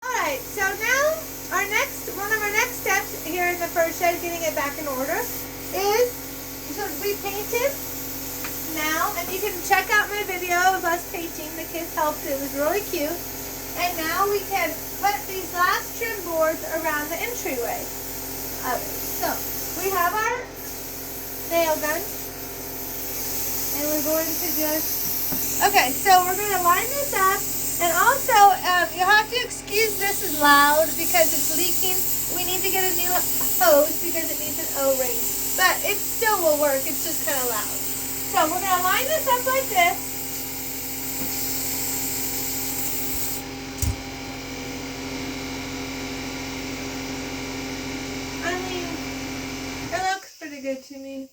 Alright, so now one of our next steps here in the fur shed, getting it back in order, is so we painted now, and you can check out my video of us painting. The kids helped. It was really cute. And now we can put these last trim boards around the entryway of it. So we have our nail gun, and we're going to just, okay, so we're going to line this up. And also, you'll have to excuse this is loud because it's leaking. We need to get a new hose because it needs an O-ring. But it still will work. It's just kind of loud. So we're going to line this up like this. I mean, it looks pretty good to me.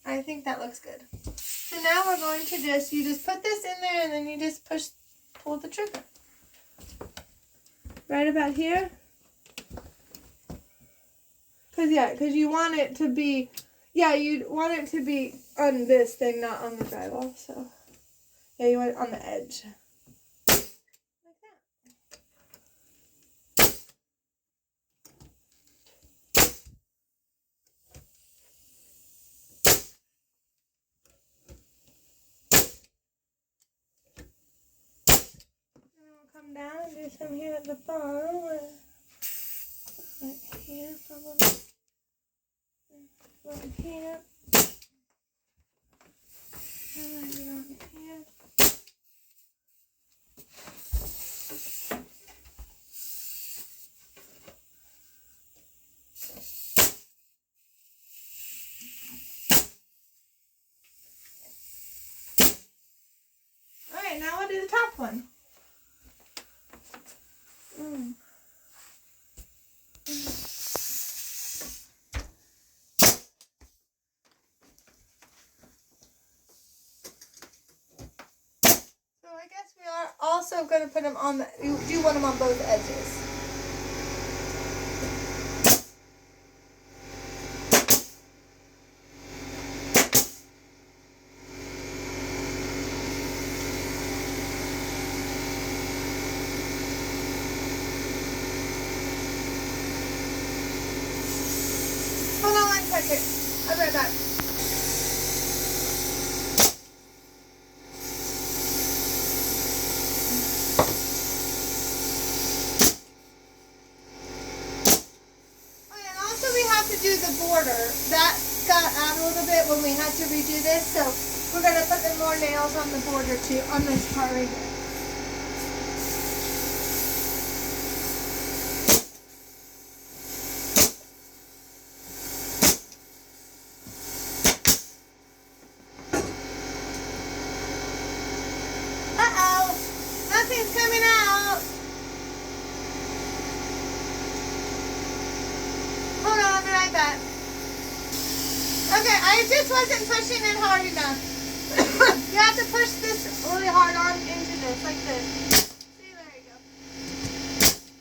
I think that looks good. So now we're going to you just put this in there and then you just pull the trigger. Right about here. Because you want it to be, you want it to be on this thing, not on the drywall. So, yeah, you want it on the edge. Come down and do some here at the bottom, right here, probably, right here, and right around here. All right, now we'll do the top one. So I guess we are also going to put them on you do want them on both edges. Hold on one second. I'll be right back. Do the border. That got out a little bit when we had to redo this, so we're going to put the more nails on the border too, on this part right here. Uh-oh, nothing's coming out. Right back. Okay, I just wasn't pushing it hard enough. You have to push this really hard on into this, like this. See, there you go.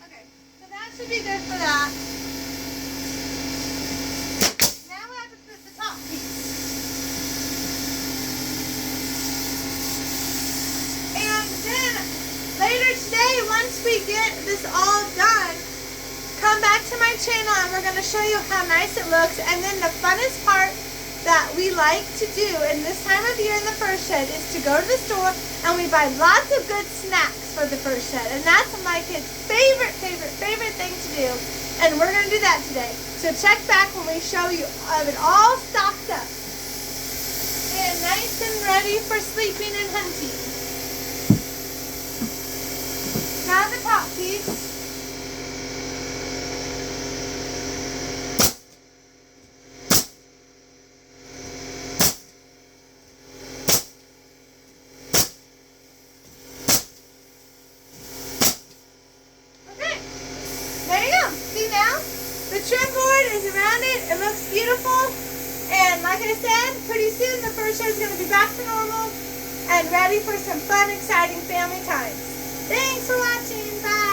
Okay, so that should be good for that. Now we have to put the top piece. And then, later today, once we get this all done, come back to my channel and we're going to show you how nice it looks. And then the funnest part that we like to do in this time of year in the fur shed is to go to the store and we buy lots of good snacks for the fur shed. And that's my kids' favorite thing to do. And we're going to do that today. So check back when we show you it all stocked up. And nice and ready for sleeping and hunting. Now the top piece. The trim board is around it. It looks beautiful. And like I said, pretty soon the fur shed is going to be back to normal and ready for some fun, exciting family times. Thanks for watching. Bye.